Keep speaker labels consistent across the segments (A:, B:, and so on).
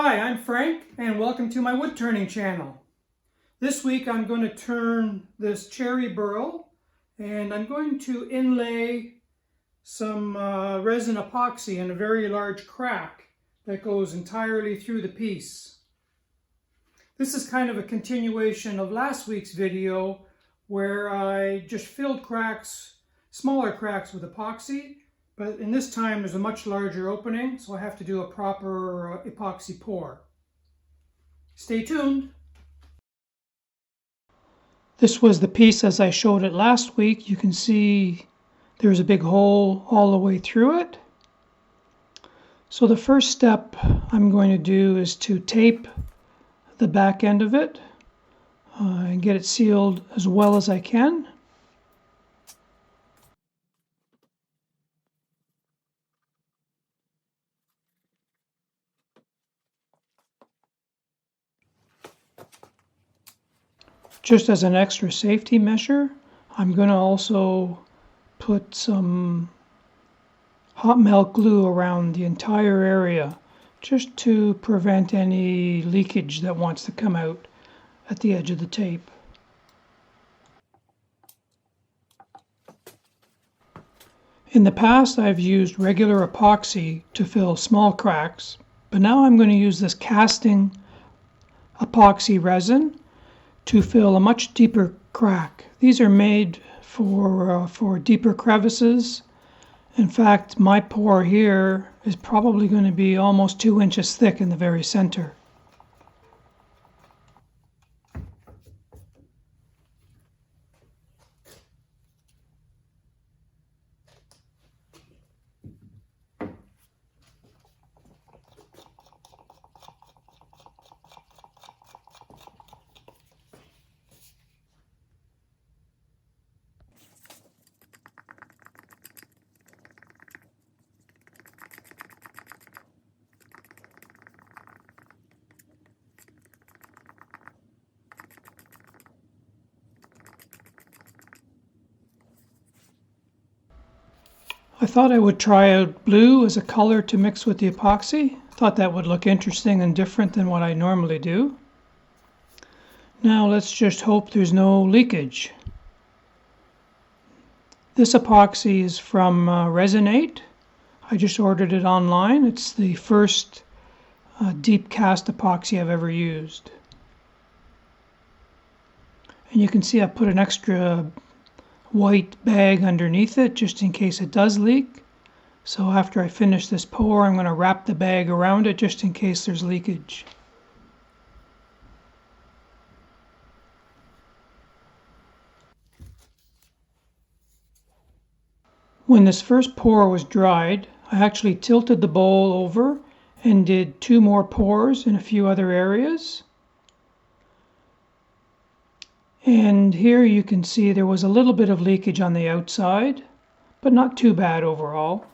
A: Hi, I'm Frank and welcome to my wood turning channel. This week I'm going to turn this cherry burl and I'm going to inlay some resin epoxy in a very large crack that goes entirely through the piece. This is kind of a continuation of last week's video where I just filled cracks, smaller cracks with epoxy. But in this time, there's a much larger opening, so I have to do a proper epoxy pour. Stay tuned. This was the piece as I showed it last week. You can see there's a big hole all the way through it. So the first step I'm going to do is to tape the back end of it and get it sealed as well as I can. Just as an extra safety measure, I'm going to also put some hot melt glue around the entire area just to prevent any leakage that wants to come out at the edge of the tape. In the past, I've used regular epoxy to fill small cracks, but now I'm going to use this casting epoxy resin to fill a much deeper crack. These are made for deeper crevices. In fact, my pour here is probably going to be almost 2 inches thick in the very center. I thought I would try out blue as a color to mix with the epoxy. Thought that would look interesting and different than what I normally do. Now let's just hope there's no leakage. This epoxy is from Resinate. I just ordered it online. It's the first deep cast epoxy I've ever used. And you can see I put an extra white bag underneath it just in case it does leak. So after I finish this pour, I'm going to wrap the bag around it just in case there's leakage. When this first pour was dried, I actually tilted the bowl over and did 2 more pours in a few other areas. And here you can see there was a little bit of leakage on the outside, but not too bad overall.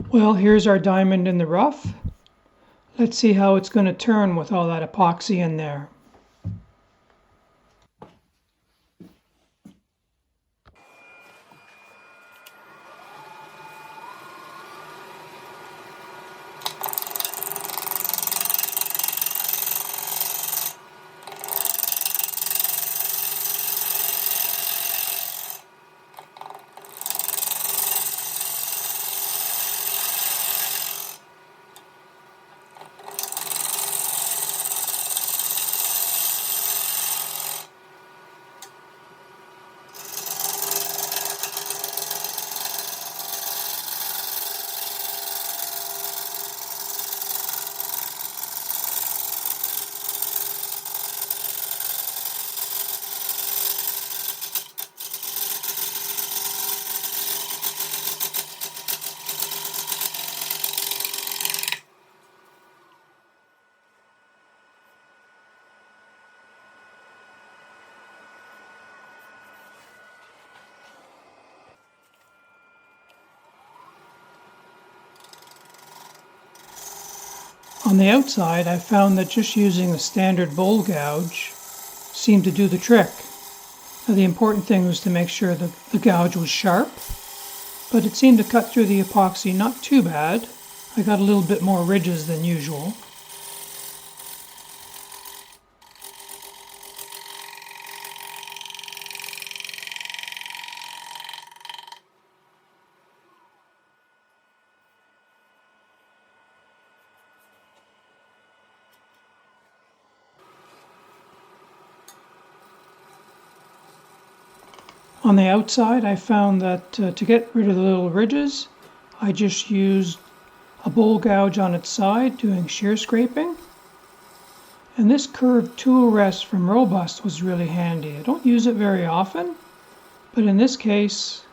A: Well, here's our diamond in the rough. Let's see how it's going to turn with all that epoxy in there. On the outside, I found that just using a standard bowl gouge seemed to do the trick. Now, the important thing was to make sure that the gouge was sharp, but it seemed to cut through the epoxy not too bad. I got a little bit more ridges than usual. On the outside, I found that to get rid of the little ridges, I just used a bowl gouge on its side, doing shear scraping. And this curved tool rest from Robust was really handy. I don't use it very often, but in this case,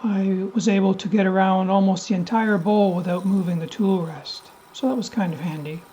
A: I was able to get around almost the entire bowl without moving the tool rest. So that was kind of handy.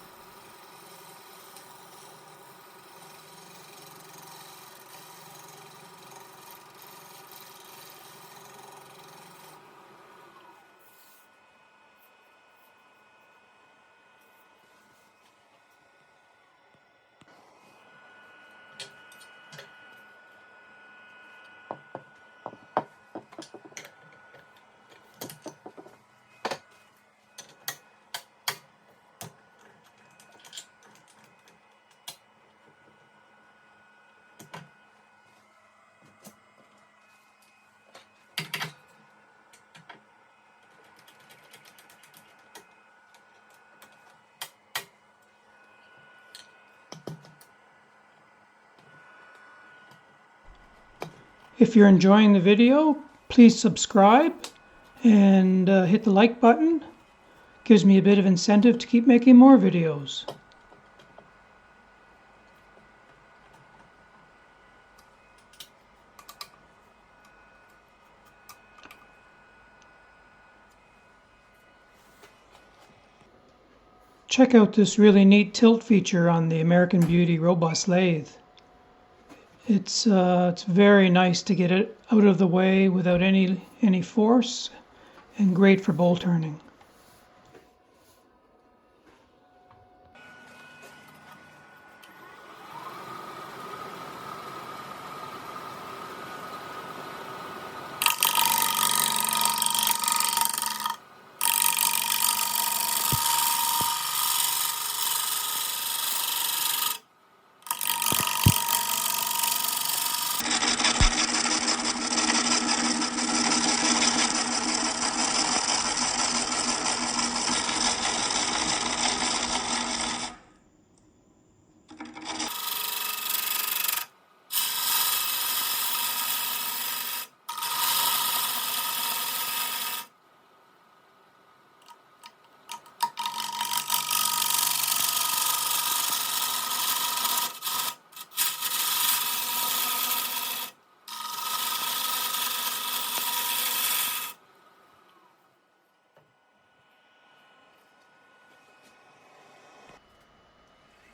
A: If you're enjoying the video, please subscribe and hit the like button. Gives me a bit of incentive to keep making more videos. Check out this really neat tilt feature on the American Beauty Robust lathe. It's very nice to get it out of the way without any force, and great for bowl turning.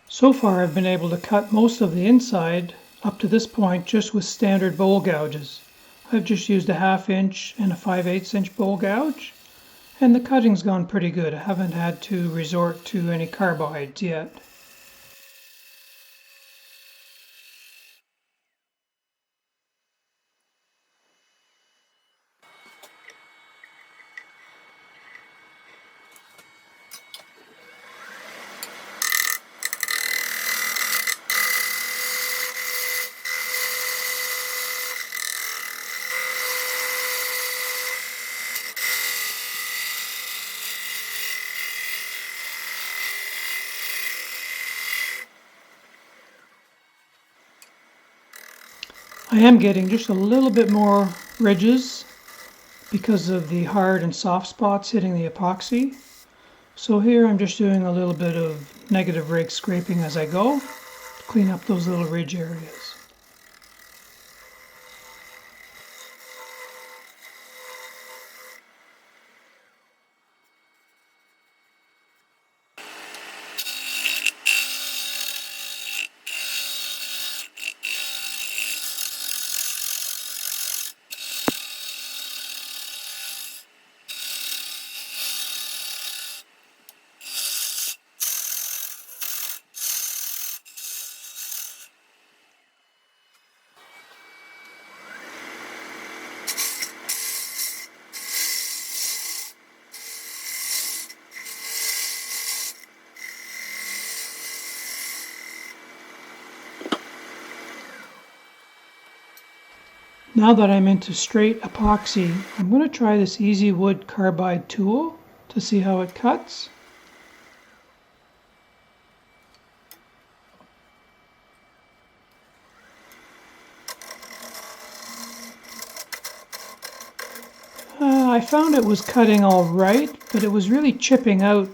A: So far I've been able to cut most of the inside up to this point just with standard bowl gouges. I've just used a 1/2 inch and a 5/8 inch bowl gouge, and the cutting's gone pretty good. I haven't had to resort to any carbides yet. I am getting just a little bit more ridges because of the hard and soft spots hitting the epoxy. So here I'm just doing a little bit of negative rake scraping as I go to clean up those little ridge areas. Now that I'm into straight epoxy, I'm going to try this Easy Wood carbide tool to see how it cuts. I found it was cutting all right, but it was really chipping out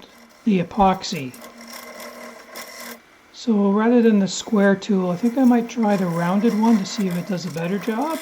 A: the epoxy. So rather than the square tool, I think I might try the rounded one to see if it does a better job.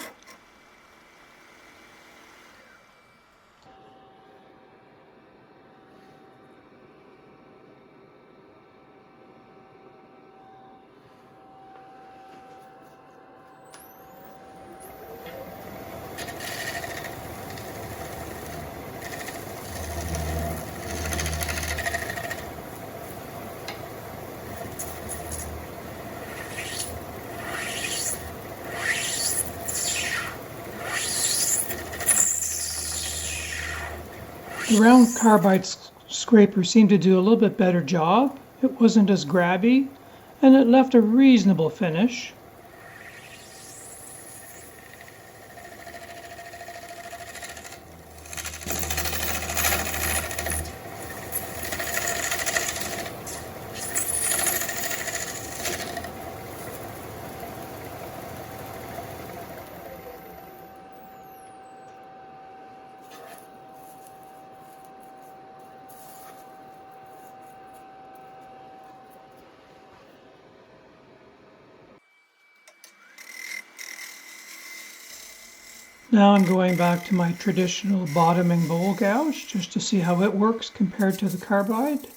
A: The round carbide scraper seemed to do a little bit better job. It wasn't as grabby, and it left a reasonable finish. Now I'm going back to my traditional bottoming bowl gouge just to see how it works compared to the carbide.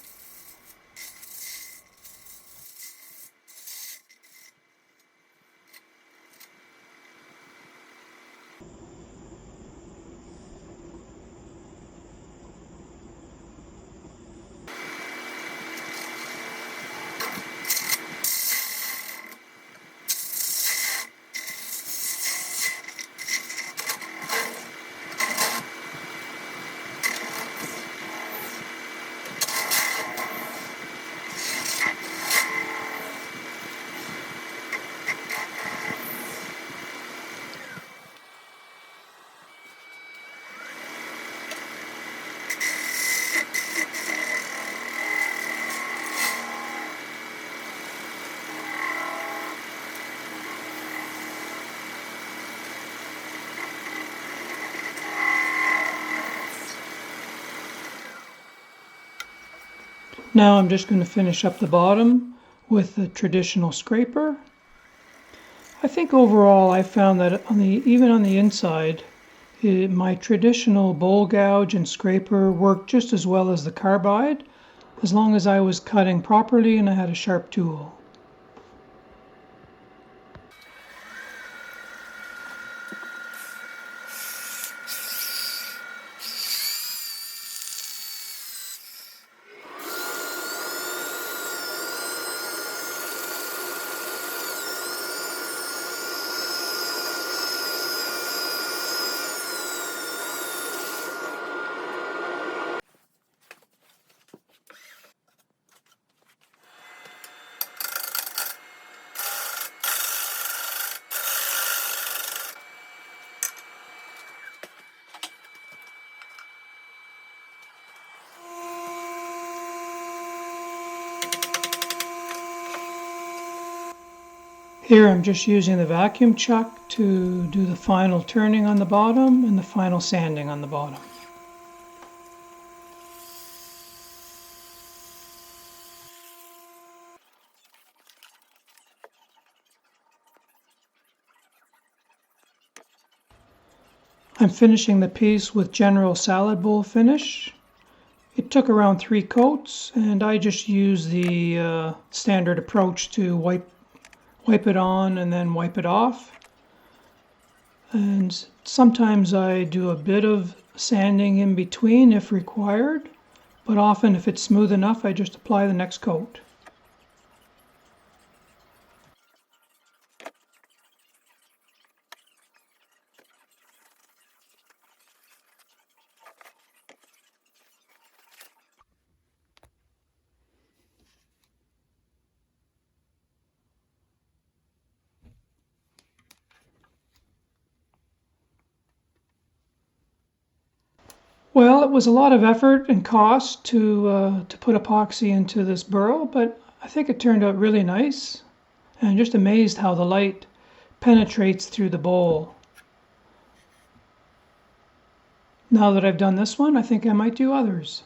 A: Now I'm just going to finish up the bottom with the traditional scraper. I think overall I found that even on the inside, my traditional bowl gouge and scraper worked just as well as the carbide, as long as I was cutting properly and I had a sharp tool. Here I'm just using the vacuum chuck to do the final turning on the bottom and the final sanding on the bottom. I'm finishing the piece with general salad bowl finish. It took around 3 coats, and I just used the standard approach to wipe it on and then wipe it off. And sometimes I do a bit of sanding in between if required, but often if it's smooth enough I just apply the next coat. Well, it was a lot of effort and cost to put epoxy into this burl, but I think it turned out really nice. And I'm just amazed how the light penetrates through the bowl. Now that I've done this one, I think I might do others.